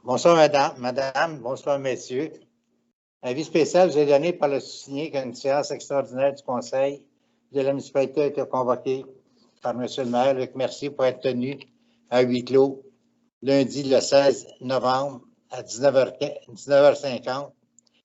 Bonsoir, madame, bonsoir, messieurs. Avis spécial, vous ai donné par le sous-signé qu'une séance extraordinaire du Conseil de la municipalité a été convoquée par M. le maire. Luc Mercier pour être tenu à huis clos lundi le 16 novembre à 19h50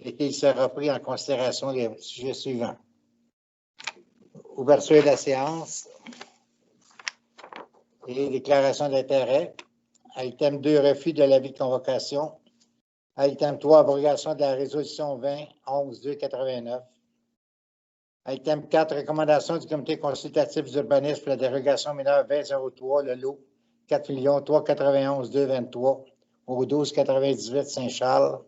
et qu'il sera pris en considération les sujets suivants. Ouverture de la séance et déclaration d'intérêt. Item 2, refus de l'avis de convocation. Item 3, abrogation de la résolution 20-11-289. Item 4, recommandation du comité consultatif d'urbanisme pour la dérogation mineure 2003, le lot 4 391 223 au 1298 Saint-Charles.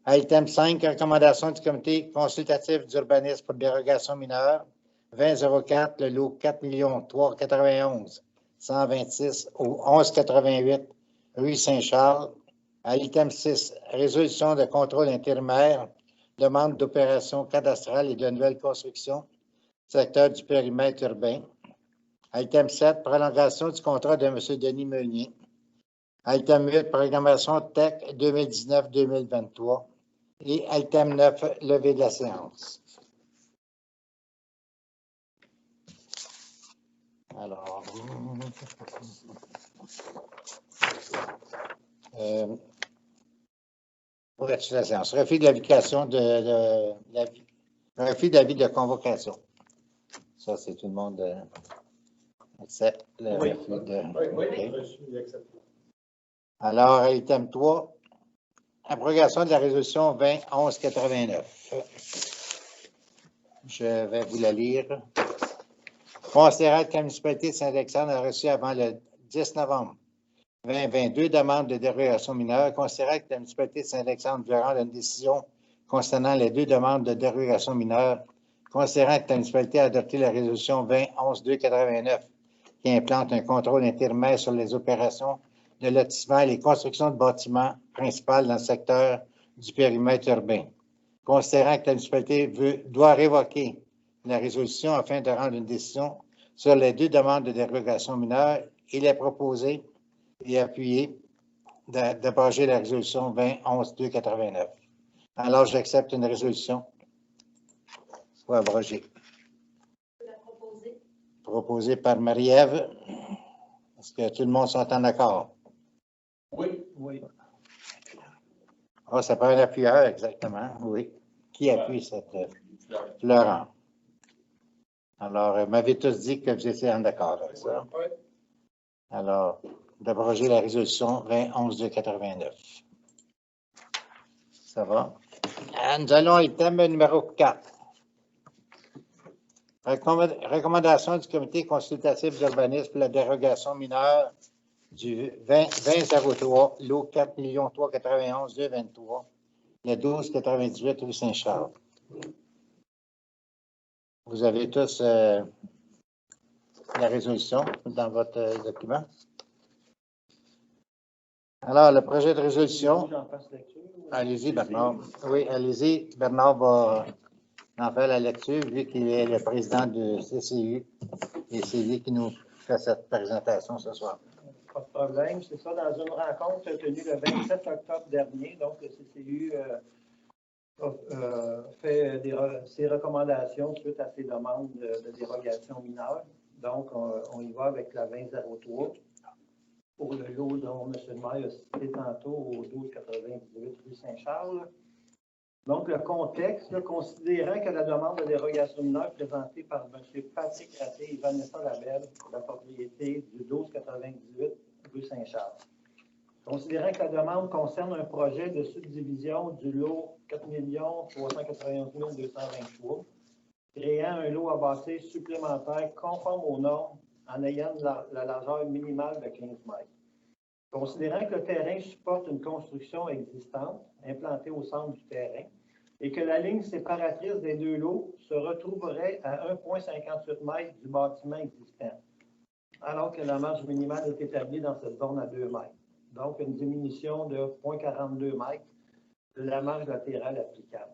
Item 5, recommandation du comité consultatif d'urbanisme pour la dérogation mineure 2004, le lot 4 391 126 au 1188 rue Saint-Charles. À l'item 6, résolution de contrôle intérimaire, demande d'opération cadastrale et de nouvelles constructions, secteur du périmètre urbain. Item 7, prolongation du contrat de M. Denis Meunier. Item 8, programmation TEC 2019-2023. Et item 9, levée de la séance. Alors, ouverture de la séance. Refus de l'application refus d'avis de convocation. Ça, c'est tout le monde accepte le refus de. Oui. Alors, item 3, abrogation de la résolution 20-11-89. Je vais vous la lire. Considérant que la municipalité de Saint-Alexandre a reçu avant le 10 novembre 2022 demandes de dérogation mineure, considérant que la municipalité de Saint-Alexandre veut rendre une décision concernant les deux demandes de dérogation mineure, considérant que la municipalité a adopté la résolution 20-11-289 qui implante un contrôle intérimaire sur les opérations de lotissement et les constructions de bâtiments principaux dans le secteur du périmètre urbain. Considérant que la municipalité doit révoquer la résolution afin de rendre une décision sur les deux demandes de dérogation mineure, il est proposé et appuyé d'abroger la résolution 20-11-289. Alors, j'accepte une résolution pour abroger. Proposée par Marie-Ève. Est-ce que tout le monde sont en accord? Oui. Ah, ça prend un appuyeur, exactement, oui. Qui appuie cette Florent? Alors, vous m'avez tous dit que vous étiez en accord avec ça. Oui. Alors, d'abroger la résolution 20-11-289. Ça va? Nous allons au thème numéro 4. Recommandation du comité consultatif d'urbanisme pour la dérogation mineure du 2003, lot 4 391 223, le 1298 rue Saint-Charles. Vous avez tous la résolution dans votre document. Alors, le projet de résolution. Allez-y, Bernard. Oui, allez-y. Bernard va en faire la lecture, vu qu'il est le président du CCU. Et c'est lui qui nous fait cette présentation ce soir. Pas de problème. C'est ça, dans une rencontre tenue le 27 octobre dernier, donc le CCU fait ses recommandations suite à ses demandes de dérogation mineure. Donc, on y va avec la 2003 pour le lot dont M. le maire a cité tantôt au 1298 rue Saint-Charles. Donc, le contexte, considérant que la demande de dérogation mineure présentée par M. Patrick Raté et Vanessa Labelle pour la propriété du 1298 rue Saint-Charles. Considérant que la demande concerne un projet de subdivision du lot 4 391 223, créant un lot à bâtir supplémentaire conforme aux normes en ayant la largeur minimale de 15 mètres. Considérant que le terrain supporte une construction existante implantée au centre du terrain et que la ligne séparatrice des deux lots se retrouverait à 1,58 m du bâtiment existant, alors que la marge minimale est établie dans cette zone à 2 mètres. Donc, une diminution de 0,42 m de la marge latérale applicable.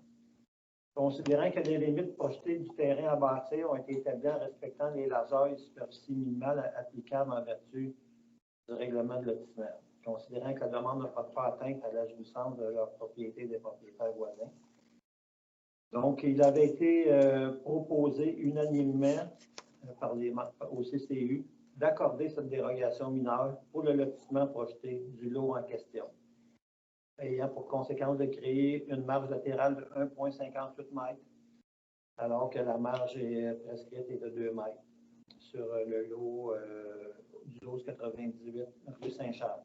Considérant que les limites projetées du terrain à bâtir ont été établies en respectant les largeurs et superficies minimales applicables en vertu du règlement de lotissement. considérant que la demande ne porte pas atteinte à la jouissance de leur propriété des propriétaires voisins. Donc, il avait été proposé unanimement au CCU d'accorder cette dérogation mineure pour le lotissement projeté du lot en question, ayant pour conséquence de créer une marge latérale de 1,58 mètres, alors que la marge prescrite est de 2 mètres sur le lot du 1298 rue Saint-Charles.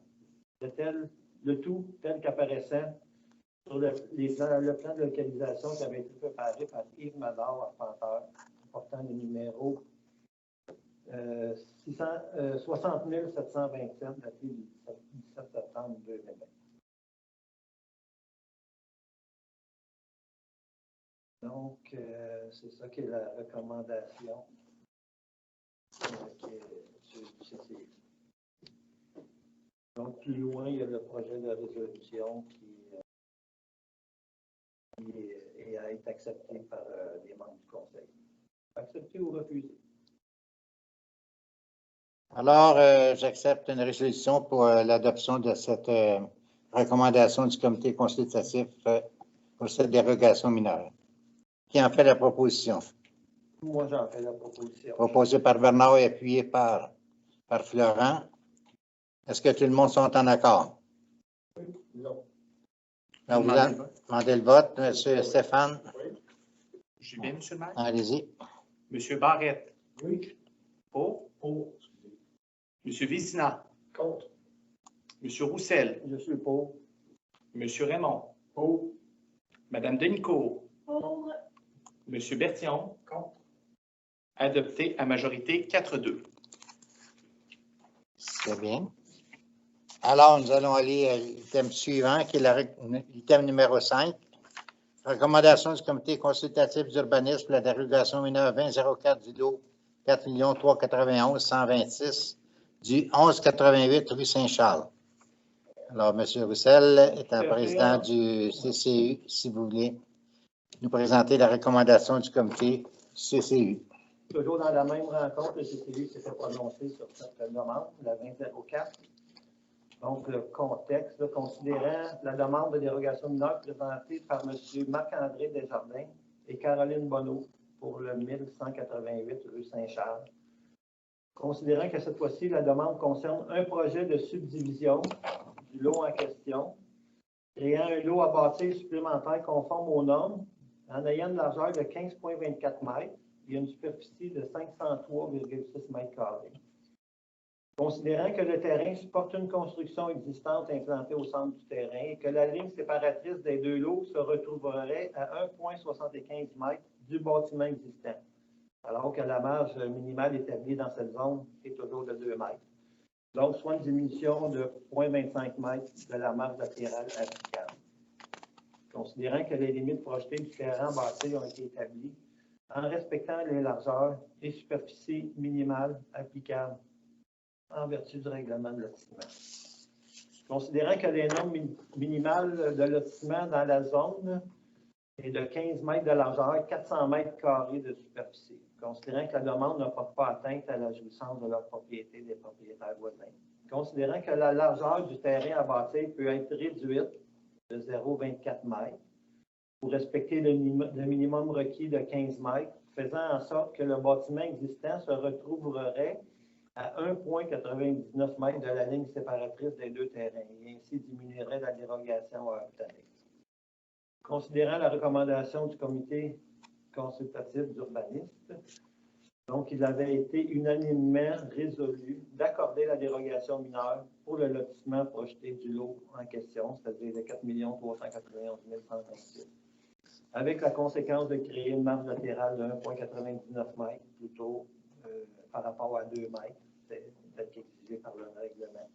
Le tout tel qu'apparaissant sur le plan de localisation qui avait été préparé par Yves Mador, arpenteur, portant le numéro 60 727, daté du 17 septembre 2020. Donc, c'est ça qui est la recommandation du CCI. Donc, plus loin, il y a le projet de résolution qui est accepté par les membres du Conseil. Accepté ou refusé? Alors, j'accepte une résolution pour l'adoption de cette recommandation du comité consultatif pour cette dérogation mineure. Qui en fait la proposition? Moi, j'en fais la proposition. Proposée par Bernard et appuyée par Florent. Est-ce que tout le monde sont en accord? Non. Donc, vous demandez le vote. Monsieur Stéphane? Oui. Je suis bien, M. le maire? Allez-y. M. Barrette? Oui. Pour? Pour. M. Vézina? Contre. M. Roussel? Je suis pour. M. Raymond? Pour. Mme Denicourt? Pour. M. Bertillon? Contre. Adopté à majorité 4-2. C'est bien. Alors, nous allons aller à l'item suivant, qui est l'item numéro 5. Recommandation du comité consultatif d'urbanisme pour la dérogation mineure 2004 du lot 4 391 126 du 1188 rue Saint-Charles. Alors, M. Roussel étant président du CCU, si vous voulez nous présenter la recommandation du comité CCU. Toujours dans la même rencontre, le CCU s'était prononcé sur cette demande, la 2004. Donc, le contexte, là, considérant la demande de dérogation mineure présentée par M. Marc-André Desjardins et Caroline Bonneau pour le 1188 rue Saint-Charles. Considérant que cette fois-ci, la demande concerne un projet de subdivision du lot en question, créant un lot à bâtir supplémentaire conforme aux normes, en ayant une largeur de 15,24 mètres et une superficie de 503,6 mètres carrés. Considérant que le terrain supporte une construction existante implantée au centre du terrain et que la ligne séparatrice des deux lots se retrouverait à 1,75 mètres du bâtiment existant, alors que la marge minimale établie dans cette zone est autour de 2 mètres. Donc, soit une diminution de 0,25 mètres de la marge latérale applicable. Considérant que les limites projetées du terrain bâti ont été établies en respectant les largeurs et superficies minimales applicables en vertu du règlement de lotissement. Considérant que les normes minimales de lotissement dans la zone est de 15 mètres de largeur, 400 mètres carrés de superficie. Considérant que la demande ne porte pas atteinte à la jouissance de leur propriété des propriétaires voisins. Considérant que la largeur du terrain à bâtir peut être réduite de 0,24 mètres pour respecter le minimum requis de 15 mètres, faisant en sorte que le bâtiment existant se retrouverait à 1,99 mètres de la ligne séparatrice des deux terrains et ainsi diminuerait la dérogation à obtenir. Considérant la recommandation du comité consultatif d'urbanisme, donc il avait été unanimement résolu d'accorder la dérogation mineure pour le lotissement projeté du lot en question, c'est-à-dire de 4 391 126, avec la conséquence de créer une marge latérale de 1,99 mètres plutôt par rapport à 2 mètres, tel qu'exigé par le règlement.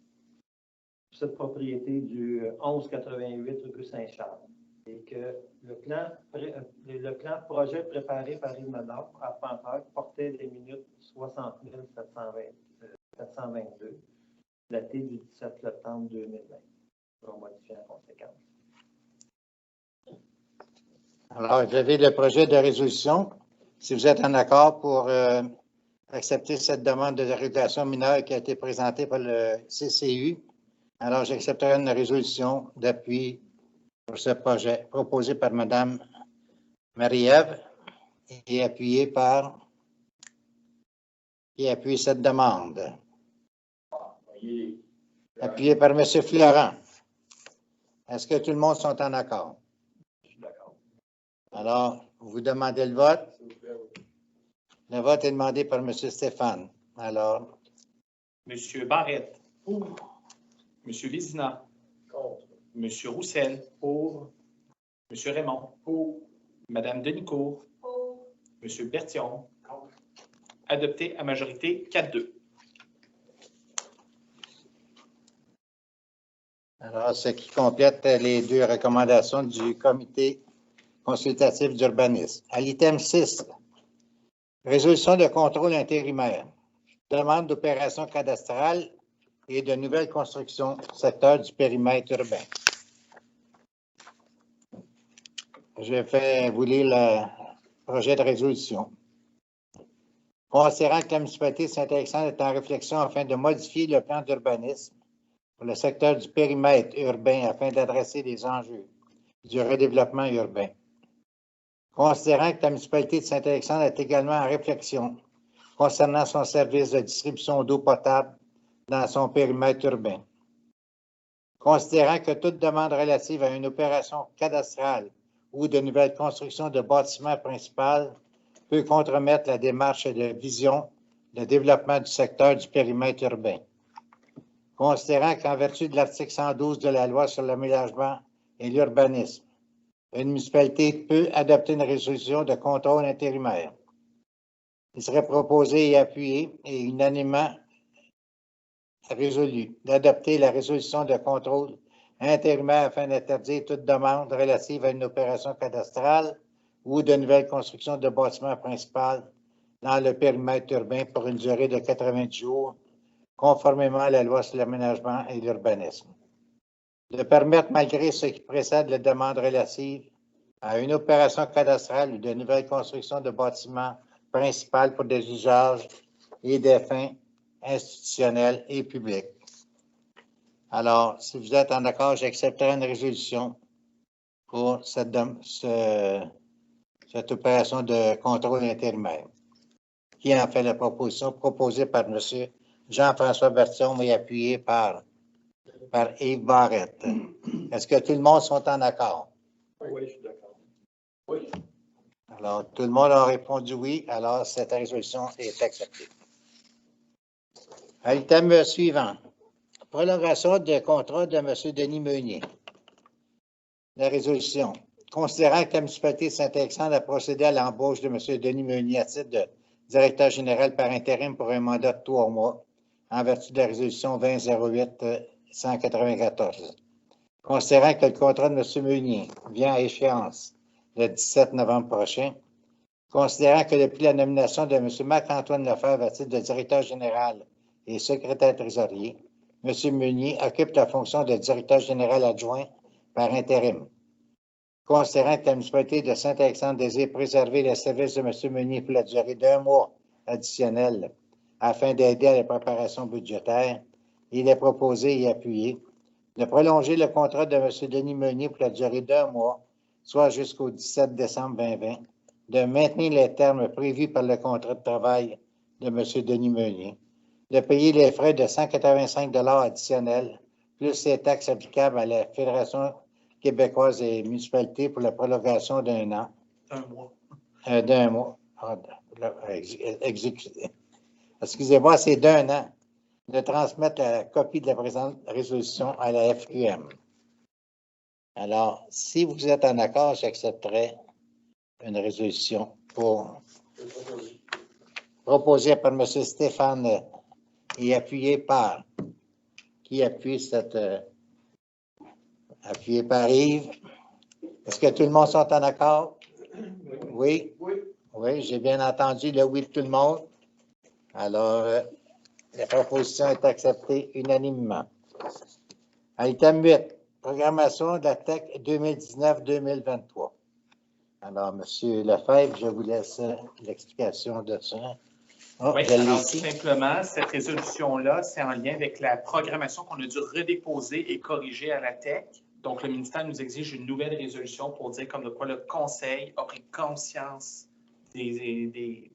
Cette propriété du 1188 rue Saint-Charles. Et que le plan projet préparé par Yves Mador, arpenteur, portait des minutes 60 722, daté du 17 septembre 2020. On modifie en conséquence. Alors, vous avez le projet de résolution. Si vous êtes en accord pour accepter cette demande de dérogation mineure qui a été présentée par le CCU, Alors, j'accepterai une résolution d'appui pour ce projet proposé par Mme Marie-Ève et appuyé par... Qui appuie cette demande? Appuyé par M. Florent. Est-ce que tout le monde sont en accord? Je suis d'accord. Alors, vous demandez le vote. Le vote est demandé par M. Stéphane. Alors, Monsieur Barrette. Pour. Monsieur Vézina. Contre. Monsieur Roussel. Pour. Monsieur Raymond. Pour. Madame Denicourt. Pour. Monsieur Bertillon. Contre. Adopté à majorité 4-2. alors, ce qui complète les deux recommandations du comité consultatif d'urbanisme. À l'item 6, résolution de contrôle intérimaire, demande d'opération cadastrale et de nouvelles constructions secteur du périmètre urbain. Je vais vous lire le projet de résolution. Considérant que la municipalité de Saint-Alexandre est en réflexion afin de modifier le plan d'urbanisme pour le secteur du périmètre urbain afin d'adresser les enjeux du redéveloppement urbain. Considérant que la municipalité de Saint-Alexandre est également en réflexion concernant son service de distribution d'eau potable dans son périmètre urbain. Considérant que toute demande relative à une opération cadastrale ou de nouvelle construction de bâtiments principaux peut compromettre la démarche de vision de développement du secteur du périmètre urbain. Considérant qu'en vertu de l'article 112 de la loi sur l'aménagement et l'urbanisme, une municipalité peut adopter une résolution de contrôle intérimaire. Il serait proposé et appuyé et unanimement résolu d'adopter la résolution de contrôle intérimaire afin d'interdire toute demande relative à une opération cadastrale ou de nouvelle construction de bâtiments principaux dans le périmètre urbain pour une durée de 90 jours, conformément à la loi sur l'aménagement et l'urbanisme. De permettre, malgré ce qui précède la demande relative à une opération cadastrale ou de nouvelle construction de bâtiments principaux pour des usages et des fins institutionnels et publics. Alors, si vous êtes en accord, j'accepterai une résolution pour cette opération de contrôle intérimaire. Qui en fait la proposition? Proposée par M. Jean-François Bertillon et appuyée par Yves Barrette. Est-ce que tout le monde sont en accord? Oui, je suis d'accord. Oui. Alors, tout le monde a répondu oui. Alors, cette résolution est acceptée. Item suivant. Prolongation de contrat de M. Denis Meunier. La résolution. Considérant que la municipalité de Saint-Alexandre a procédé à l'embauche de M. Denis Meunier à titre de directeur général par intérim pour un mandat de 3 mois, en vertu de la résolution 20-08-194. Considérant que le contrat de M. Meunier vient à échéance le 17 novembre prochain, considérant que depuis la nomination de M. Marc-Antoine Lefebvre à titre de directeur général et secrétaire trésorier, M. Meunier occupe la fonction de directeur général adjoint par intérim. Considérant que la municipalité de Saint-Alexandre désire préserver les services de M. Meunier pour la durée d'1 mois additionnel afin d'aider à la préparation budgétaire, il est proposé et appuyé de prolonger le contrat de M. Denis Meunier pour la durée d'1 mois, soit jusqu'au 17 décembre 2020, de maintenir les termes prévus par le contrat de travail de M. Denis Meunier, de payer les frais de 185 $ additionnels, plus les taxes applicables à la Fédération québécoise des municipalités pour la prolongation d'1 an. Un mois. D'un mois. Excusez-moi, c'est d'1 an. De transmettre la copie de la présente résolution à la FQM. Alors, si vous êtes en accord, j'accepterai une résolution proposée par M. Stéphane et appuyée par... Qui appuie cette... appuyée par Yves. Est-ce que tout le monde sont en accord? Oui? Oui. Oui, j'ai bien entendu le oui de tout le monde. Alors, la proposition est acceptée unanimement. Item 8, programmation de la TEC 2019-2023. Alors, M. Lefebvre, je vous laisse l'explication de ça. Oh, Oui, je l'ai alors tout ici. simplement, cette résolution-là, c'est en lien avec la programmation qu'on a dû redéposer et corriger à la TEC. Donc, le ministère nous exige une nouvelle résolution pour dire comme de quoi le Conseil a pris conscience des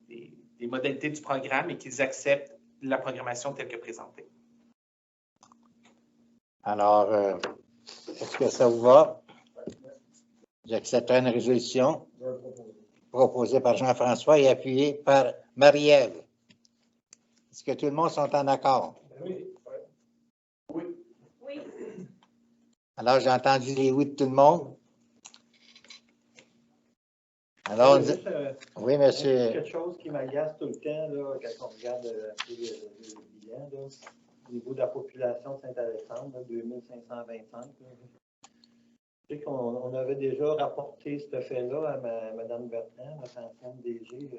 modalités du programme et qu'ils acceptent la programmation telle que présentée. Alors, est-ce que ça vous va? J'accepterai une résolution proposée par Jean-François et appuyée par Marie-Ève. Est-ce que tout le monde sont en accord? Oui. Oui. Oui. Alors, j'ai entendu les oui de tout le monde. Alors, Juste, oui, monsieur. quelque chose qui m'agace tout le temps, là, quand on regarde un peu le bilan, là, au niveau de la population de Saint-Alexandre, 2525. Je sais qu'on avait déjà rapporté ce fait-là à Mme Bertrand, notre ancienne DG,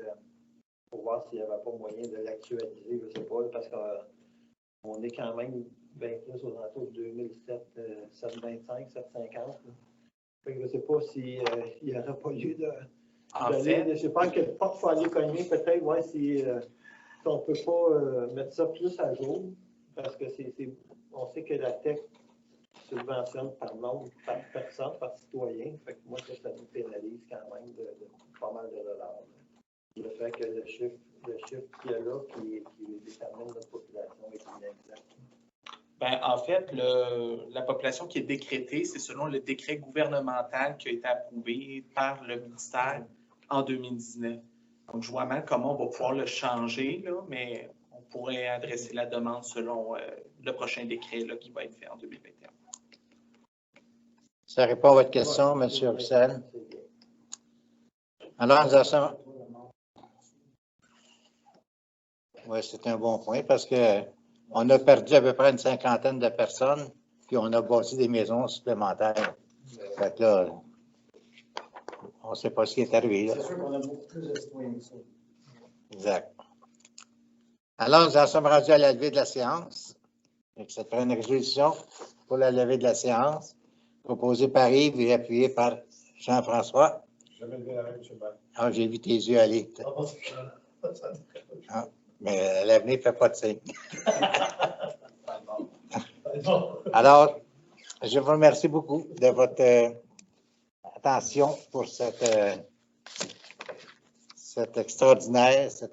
pour voir s'il n'y avait pas moyen de l'actualiser, je ne sais pas, parce qu'on est quand même bien plus aux alentours de 725, 750. Je ne sais pas s'il n'y aurait pas lieu de... En fait, je ne sais pas à quelle porte il faut aller cogner, peut-être, ouais, si on ne peut pas mettre ça plus à jour, parce que on sait que la TEC subventionne par nombre, par personne, par citoyen. Fait que moi, ça nous pénalise quand même de pas mal de dollars. Le fait que le chiffre qu'il y a là, qui détermine notre population, est inexact. ben, en fait, la population qui est décrétée, c'est selon le décret gouvernemental qui a été approuvé par le ministère en 2019. Donc, je vois mal comment on va pouvoir le changer, là, mais on pourrait adresser la demande selon le prochain décret là, qui va être fait en 2021. Ça répond à votre question, M. Roussel. Alors, nous avons... Oui, c'est un bon point parce qu'on a perdu à peu près une cinquantaine de personnes, puis on a bâti des maisons supplémentaires. Fait que là, on ne sait pas ce qui est arrivé. Là. C'est sûr qu'on a beaucoup plus de citoyens que ça. Exact. Alors, nous en sommes rendus à la levée de la séance. Ça prend une résolution pour la levée de la séance, proposée par Yves et appuyée par Jean-François. Jamais levé la main, M. le maire. Ah, j'ai vu tes yeux aller. Ah, mais à l'avenir, ne fait pas de signe. Alors, je vous remercie beaucoup de votre attention pour cette extraordinaire, cette